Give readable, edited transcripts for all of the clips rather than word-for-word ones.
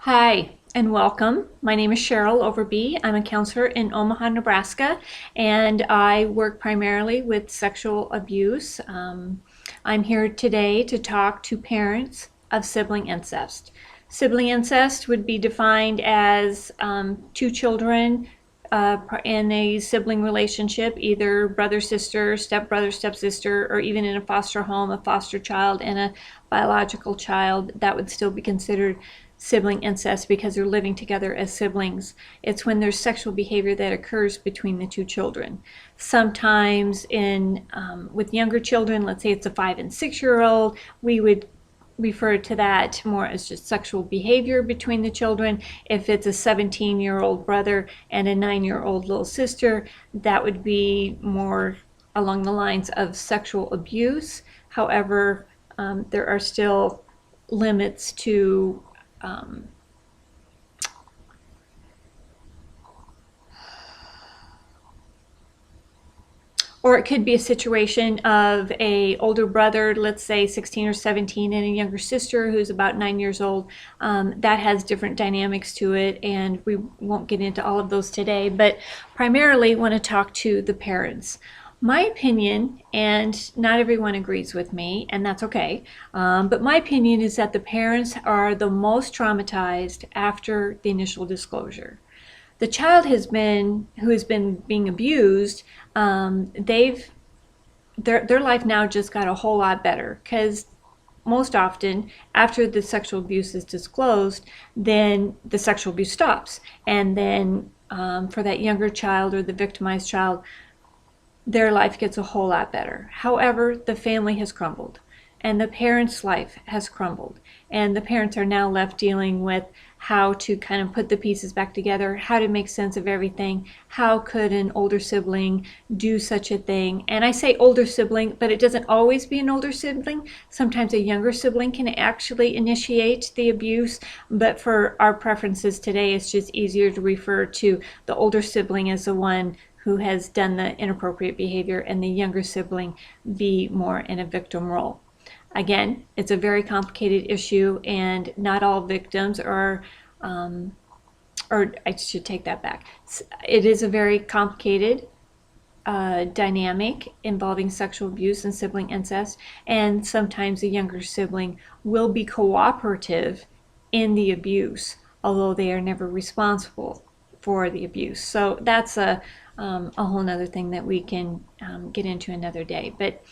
Hi and welcome. My name is Cheryl Overby. I'm a counselor in Omaha, Nebraska, and I work primarily with sexual abuse. I'm here today to talk to parents of sibling incest. Sibling incest would be defined as two children in a sibling relationship, either brother, sister, stepbrother, stepsister, or even in a foster home, a foster child and a biological child. That would still be considered sibling incest because they're living together as siblings. It's when there's sexual behavior that occurs between the two children. Sometimes with younger children, let's say it's a 5 and 6-year-old, we would refer to that more as just sexual behavior between the children. If it's a 17-year-old brother and a 9-year-old little sister, that would be more along the lines of sexual abuse. However, there are still limits to or it could be a situation of a older brother, let's say 16 or 17, and a younger sister who's about 9 years old. That has different dynamics to it, and we won't get into all of those today, but primarily want to talk to the parents. My opinion, and not everyone agrees with me, and that's okay, but my opinion is that the parents are the most traumatized after the initial disclosure. The child who has been being abused, their life now just got a whole lot better, because most often after the sexual abuse is disclosed, then the sexual abuse stops, and then for that younger child or the victimized child, their life gets a whole lot better. However, the family has crumbled, and the parents' life has crumbled, and the parents are now left dealing with how to kind of put the pieces back together, how to make sense of everything. How could an older sibling do such a thing? And I say older sibling, but it doesn't always be an older sibling. Sometimes a younger sibling can actually initiate the abuse, but for our preferences today, it's just easier to refer to the older sibling as the one who has done the inappropriate behavior, and the younger sibling be more in a victim role. Again, it's a very complicated issue, and not all victims are, or I should take that back. It is a very complicated dynamic involving sexual abuse and sibling incest, and sometimes a younger sibling will be cooperative in the abuse, although they are never responsible for the abuse. So that's a whole nother thing that we can get into another day. But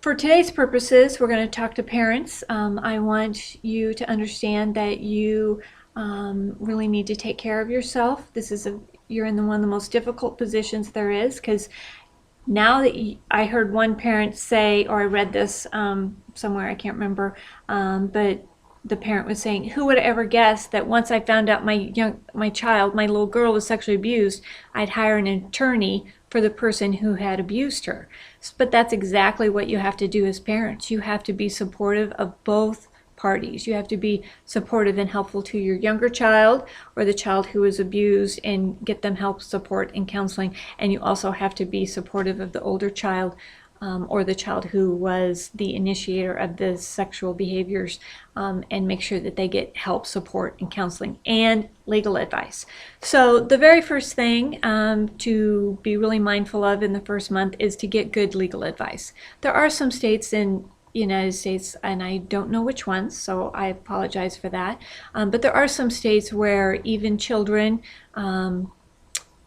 for today's purposes, we're going to talk to parents. I want you to understand that you really need to take care of yourself. You're in one of the most difficult positions there is, because now that I heard one parent say, or I read this somewhere, I can't remember, but the parent was saying, who would have ever guessed that once I found out my little girl was sexually abused, I'd hire an attorney for the person who had abused her. But that's exactly what you have to do as parents. You have to be supportive of both parties. You have to be supportive and helpful to your younger child or the child who was abused, and get them help, support, and counseling. And you also have to be supportive of the older child, or the child who was the initiator of the sexual behaviors, and make sure that they get help, support, and counseling, and legal advice. So the very first thing to be really mindful of in the first month is to get good legal advice. There are some states in the United States, and I don't know which ones, so I apologize for that, but there are some states where even children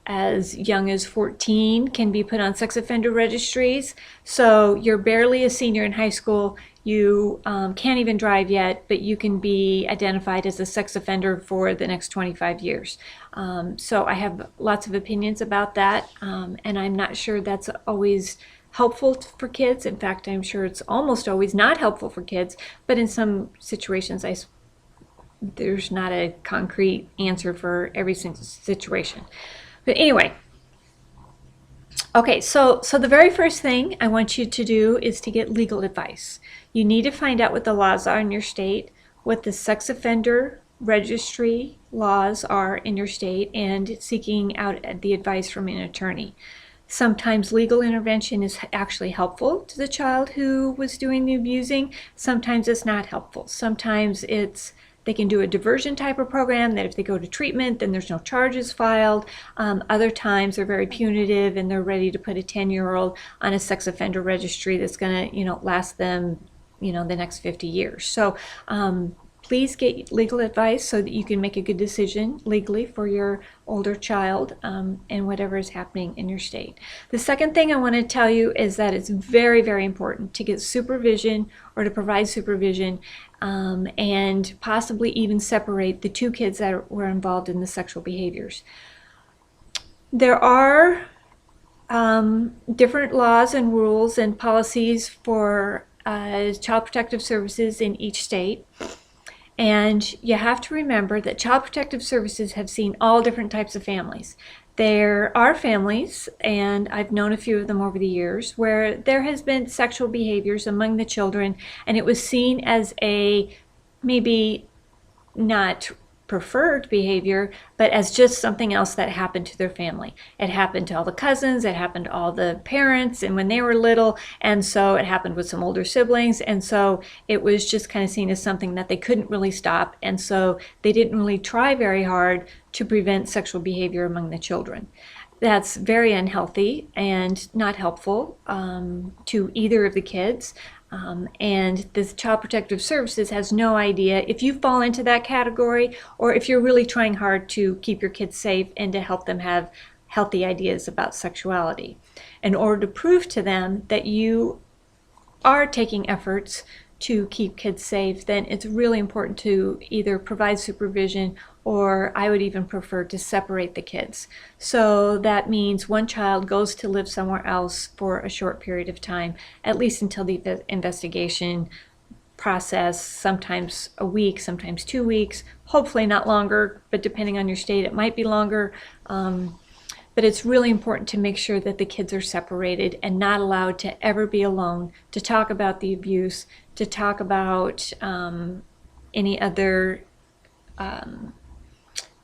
as young as 14 can be put on sex offender registries. So you're barely a senior in high school, you can't even drive yet, but you can be identified as a sex offender for the next 25 years. So I have lots of opinions about that, and I'm not sure that's always helpful for kids. In fact, I'm sure it's almost always not helpful for kids, but in some situations there's not a concrete answer for every single situation. But anyway, okay, so the very first thing I want you to do is to get legal advice. You need to find out what the laws are in your state, what the sex offender registry laws are in your state, and seeking out the advice from an attorney. Sometimes legal intervention is actually helpful to the child who was doing the abusing. Sometimes it's not helpful. Sometimes it's They can do a diversion type of program that if they go to treatment, then there's no charges filed. Other times they're very punitive and they're ready to put a 10-year-old on a sex offender registry that's going to, last them, the next 50 years. So please get legal advice so that you can make a good decision legally for your older child and whatever is happening in your state. The second thing I want to tell you is that it's very, very important to get supervision or to provide supervision and possibly even separate the two kids that were involved in the sexual behaviors. There are different laws and rules and policies for Child Protective Services in each state. And you have to remember that Child Protective Services have seen all different types of families. There are families, and I've known a few of them over the years, where there has been sexual behaviors among the children, and it was seen as a maybe not preferred behavior, but as just something else that happened to their family. It happened to all the cousins, it happened to all the parents, and when they were little, and so it happened with some older siblings, and so it was just kind of seen as something that they couldn't really stop, and so they didn't really try very hard to prevent sexual behavior among the children. That's very unhealthy and not helpful to either of the kids. And the Child Protective Services has no idea if you fall into that category or if you're really trying hard to keep your kids safe and to help them have healthy ideas about sexuality. In order to prove to them that you are taking efforts to keep kids safe, then it's really important to either provide supervision or I would even prefer to separate the kids. So that means one child goes to live somewhere else for a short period of time, at least until the investigation process, sometimes a week, sometimes 2 weeks, hopefully not longer, but depending on your state, it might be longer. But it's really important to make sure that the kids are separated and not allowed to ever be alone to talk about the abuse, to talk about any other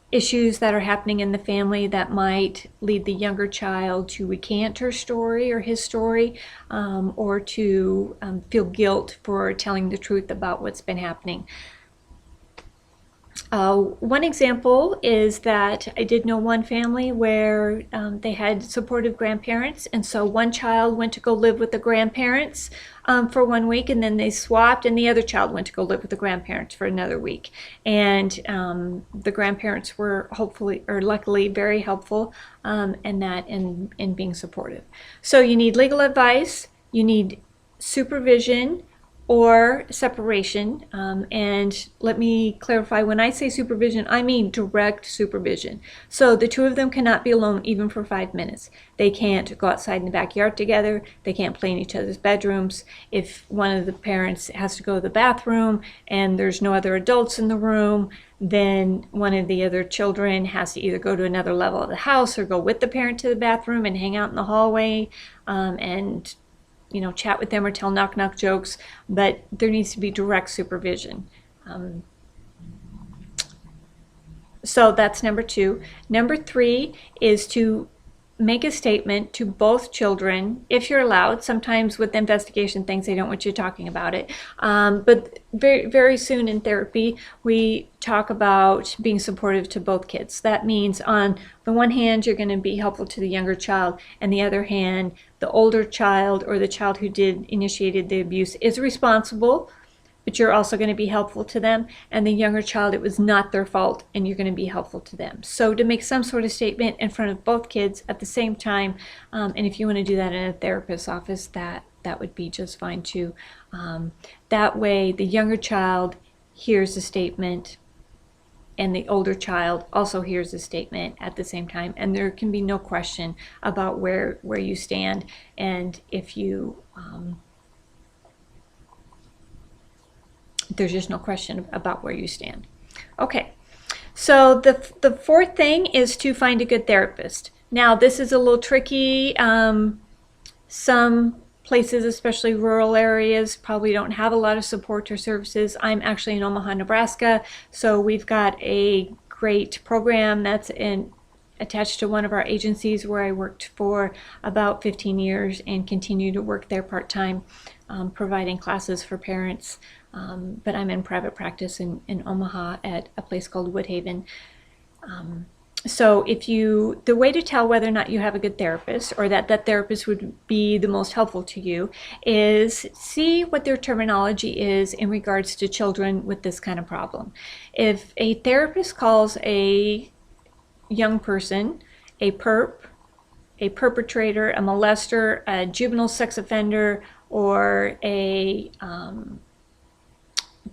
issues that are happening in the family that might lead the younger child to recant her story or his story or to feel guilt for telling the truth about what's been happening. One example is that I did know one family where they had supportive grandparents, and so one child went to go live with the grandparents for 1 week, and then they swapped, and the other child went to go live with the grandparents for another week. And the grandparents were hopefully, or luckily, very helpful in being supportive. So you need legal advice, you need supervision, or separation, and let me clarify, when I say supervision, I mean direct supervision. So the two of them cannot be alone even for 5 minutes. They can't go outside in the backyard together, they can't play in each other's bedrooms. If one of the parents has to go to the bathroom and there's no other adults in the room, then one of the other children has to either go to another level of the house or go with the parent to the bathroom and hang out in the hallway and chat with them or tell knock-knock jokes, but there needs to be direct supervision. So that's number 2. Number 3 is to make a statement to both children, if you're allowed. Sometimes with investigation things, they don't want you talking about it. But very, very soon in therapy, we talk about being supportive to both kids. That means on the one hand, you're going to be helpful to the younger child, and the other hand, the older child or the child who initiated the abuse is responsible, but you're also going to be helpful to them, and the younger child, it was not their fault, and you're going to be helpful to them. So to make some sort of statement in front of both kids at the same time, and if you want to do that in a therapist's office, that would be just fine too. That way the younger child hears the statement and the older child also hears the statement at the same time, and there can be no question about where you stand, and if you there's just no question about where you stand. Okay, so the fourth thing is to find a good therapist. Now this is a little tricky. Some places, especially rural areas, probably don't have a lot of support or services. I'm actually in Omaha, Nebraska, so we've got a great program that's attached to one of our agencies where I worked for about 15 years and continue to work there part-time, providing classes for parents but I'm in private practice in Omaha at a place called Woodhaven. So the way to tell whether or not you have a good therapist, or that therapist would be the most helpful to you, is see what their terminology is in regards to children with this kind of problem. If a therapist calls a young person a perp, a perpetrator, a molester, a juvenile sex offender, or a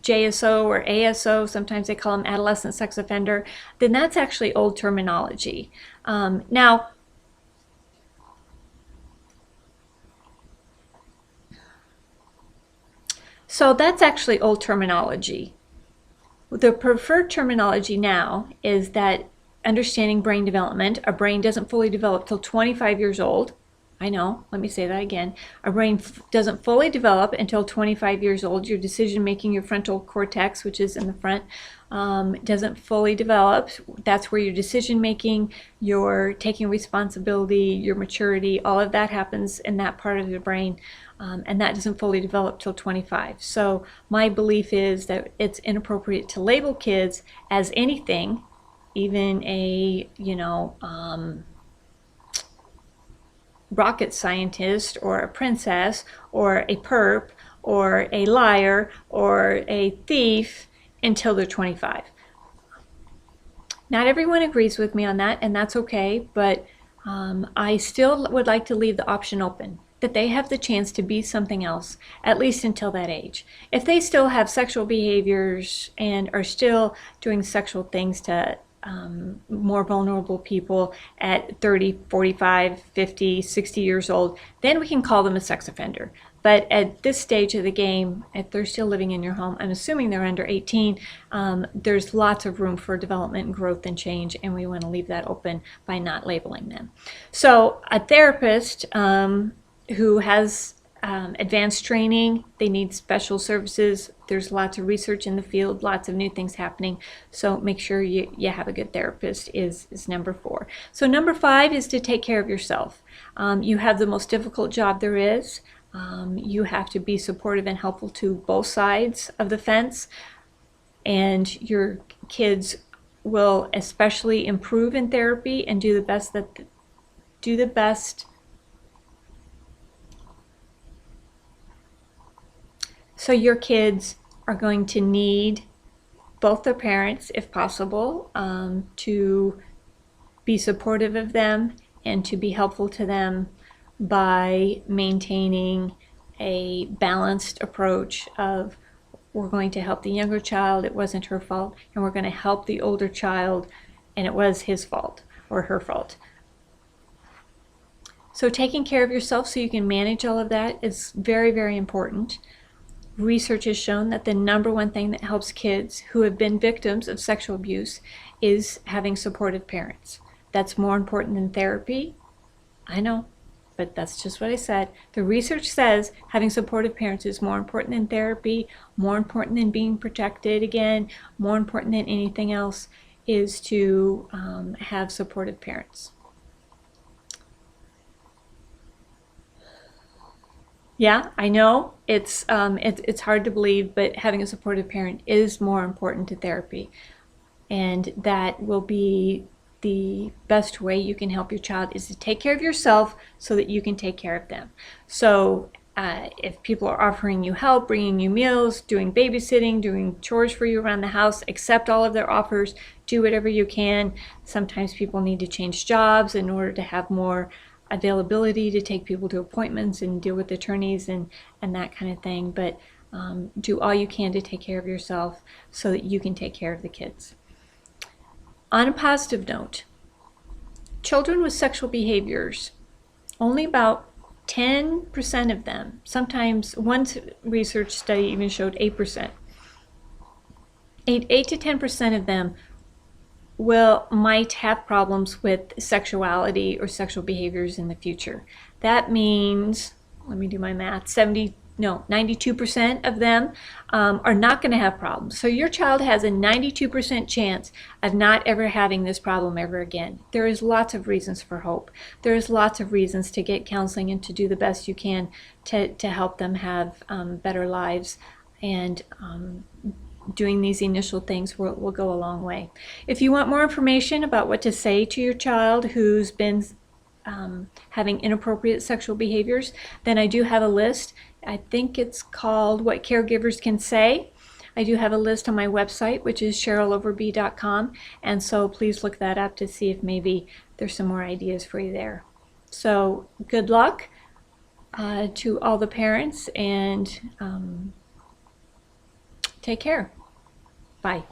JSO or ASO, sometimes they call them adolescent sex offender, then that's actually old terminology. Now, so that's actually old terminology. The preferred terminology now is that understanding brain development, a brain doesn't fully develop till 25 years old. I know, let me say that again. Our brain doesn't fully develop until 25 years old. Your decision making, your frontal cortex, which is in the front, doesn't fully develop. That's where your decision making, your taking responsibility, your maturity, all of that happens in that part of the brain. And that doesn't fully develop till 25. So my belief is that it's inappropriate to label kids as anything, even a, rocket scientist or a princess or a perp or a liar or a thief, until they're 25. Not everyone agrees with me on that, and that's okay, but I still would like to leave the option open that they have the chance to be something else, at least until that age. If they still have sexual behaviors and are still doing sexual things to more vulnerable people at 30, 45, 50, 60 years old, then we can call them a sex offender. But at this stage of the game, if they're still living in your home, I'm assuming they're under 18, there's lots of room for development and growth and change, and we want to leave that open by not labeling them. So a therapist who has advanced training, they need special services. There's lots of research in the field, lots of new things happening. So make sure you have a good therapist is number 4. So number 5 is to take care of yourself. You have the most difficult job there is. You have to be supportive and helpful to both sides of the fence. And your kids will especially improve in therapy and do the best So your kids are going to need both their parents, if possible, to be supportive of them and to be helpful to them by maintaining a balanced approach of, we're going to help the younger child, it wasn't her fault, and we're going to help the older child, and it was his fault or her fault. So taking care of yourself so you can manage all of that is very, very important. Research has shown that the number one thing that helps kids who have been victims of sexual abuse is having supportive parents. That's more important than therapy. I know, but that's just what I said. The research says having supportive parents is more important than therapy, more important than being protected again, more important than anything else is to have supportive parents. Yeah, I know it's hard to believe, but having a supportive parent is more important to therapy, and that will be the best way you can help your child, is to take care of yourself so that you can take care of them. So if people are offering you help, bringing you meals, doing babysitting, doing chores for you around the house, accept all of their offers, do whatever you can. Sometimes people need to change jobs in order to have more availability to take people to appointments and deal with attorneys and that kind of thing, but do all you can to take care of yourself so that you can take care of the kids. On a positive note, children with sexual behaviors, only about 10% of them, sometimes one research study even showed 8%, 8 to 10% of them might have problems with sexuality or sexual behaviors in the future. That means, let me do my math, 92% of them are not going to have problems. So your child has a 92% chance of not ever having this problem ever again. There is lots of reasons for hope. There is lots of reasons to get counseling and to do the best you can to help them have better lives and doing these initial things will go a long way. If you want more information about what to say to your child who's been having inappropriate sexual behaviors, then I do have a list. I think it's called What Caregivers Can Say. I do have a list on my website, which is CherylOverby.com, and so please look that up to see if maybe there's some more ideas for you there. So good luck to all the parents, and take care. Bye.